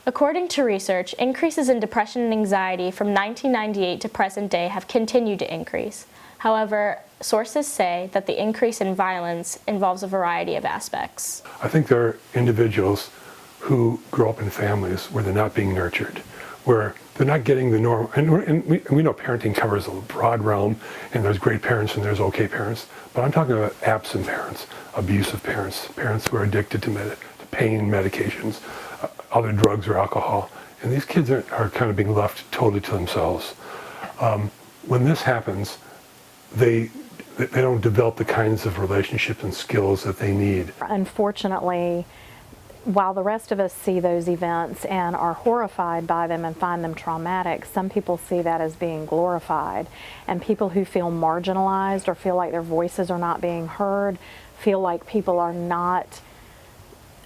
According to research, increases in depression and anxiety from 1998 to present day have continued to increase. However, sources say that the increase in violence involves a variety of aspects. I think there are individuals who grow up in families where they're not being nurtured, where they're not getting the norm. And we know parenting covers a broad realm, and there's great parents and there's okay parents. But I'm talking about absent parents, abusive parents, parents who are addicted to pain medications, other drugs or alcohol. And these kids are kind of being left totally to themselves. When this happens, they don't develop the kinds of relationships and skills that they need. Unfortunately, while the rest of us see those events and are horrified by them and find them traumatic, some people see that as being glorified. And people who feel marginalized or feel like their voices are not being heard, feel like people are not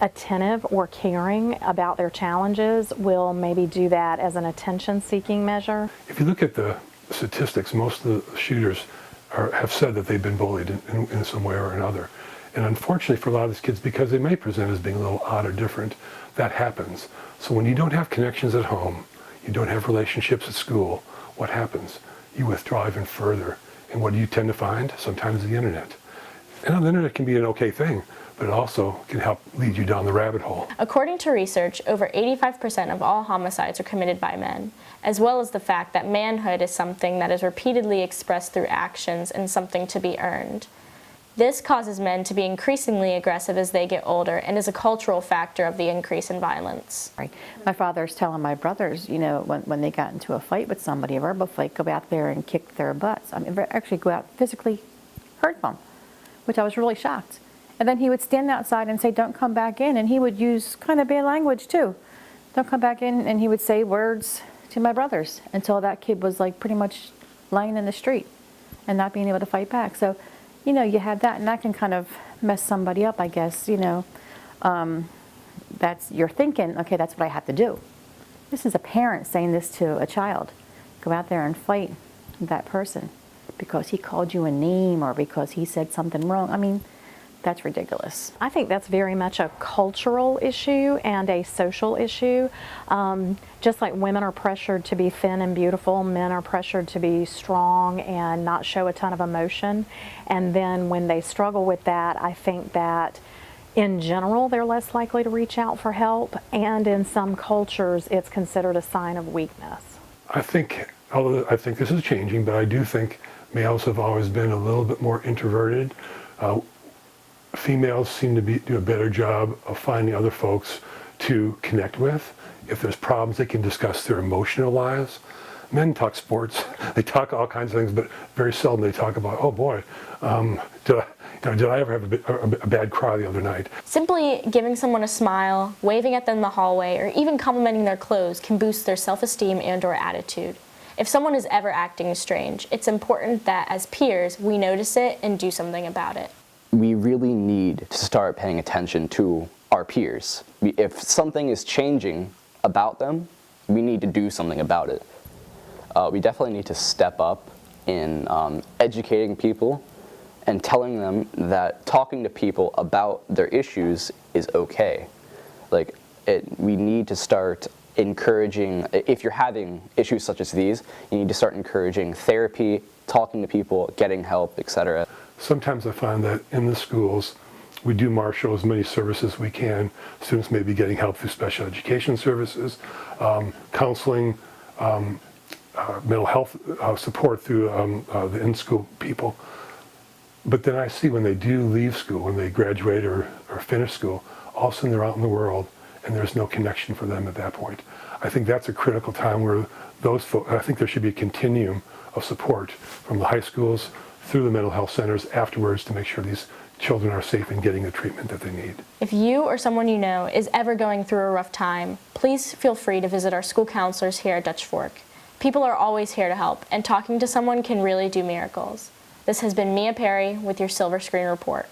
attentive or caring about their challenges, will maybe do that as an attention-seeking measure. If you look at the statistics, most of the shooters have said that they've been bullied in some way or another. And unfortunately for a lot of these kids, because they may present as being a little odd or different, that happens. So when you don't have connections at home, you don't have relationships at school, what happens? You withdraw even further. And what do you tend to find? Sometimes the internet. And the internet can be an okay thing, but it also can help lead you down the rabbit hole. According to research, over 85% of all homicides are committed by men, as well as the fact that manhood is something that is repeatedly expressed through actions and something to be earned. This causes men to be increasingly aggressive as they get older and is a cultural factor of the increase in violence. My father's telling my brothers, you know, when they got into a fight with somebody, a verbal fight, go out there and kick their butts. I mean, actually go out physically hurt them, which I was really shocked. And then he would stand outside and say, don't come back in. And he would use kind of bad language too. Don't come back in. And he would say words to my brothers until that kid was like pretty much lying in the street and not being able to fight back. So, you know, you have that, and that can kind of mess somebody up, I guess, you know. You're thinking, okay, that's what I have to do. This is a parent saying this to a child. Go out there and fight that person because he called you a name or because he said something wrong. I mean, that's ridiculous. I think that's very much a cultural issue and a social issue. Just like women are pressured to be thin and beautiful, men are pressured to be strong and not show a ton of emotion. And then when they struggle with that, I think that in general they're less likely to reach out for help, and in some cultures it's considered a sign of weakness. Although I think this is changing, but I do think males have always been a little bit more introverted. Females seem to do a better job of finding other folks to connect with. If there's problems, they can discuss their emotional lives. Men talk sports, they talk all kinds of things, but very seldom they talk about, oh boy, did I ever have a bad cry the other night? Simply giving someone a smile, waving at them in the hallway, or even complimenting their clothes can boost their self-esteem and/or attitude. If someone is ever acting strange, it's important that as peers, we notice it and do something about it. We really need to start paying attention to our peers. If something is changing about them, we need to do something about it. We definitely need to step up in educating people and telling them that talking to people about their issues is okay. We need to start encouraging, if you're having issues such as these, you need to start encouraging therapy, talking to people, getting help, etc. Sometimes I find that in the schools, we do marshal as many services as we can. Students may be getting help through special education services, counseling, mental health support through the in-school people. But then I see when they do leave school, when they graduate or finish school, all of a sudden they're out in the world and there's no connection for them at that point. I think that's a critical time where those folks, I think there should be a continuum of support from the high schools through the mental health centers afterwards to make sure these children are safe in getting the treatment that they need. If you or someone you know is ever going through a rough time, please feel free to visit our school counselors here at Dutch Fork. People are always here to help, and talking to someone can really do miracles. This has been Mia Perry with your Silver Screen Report.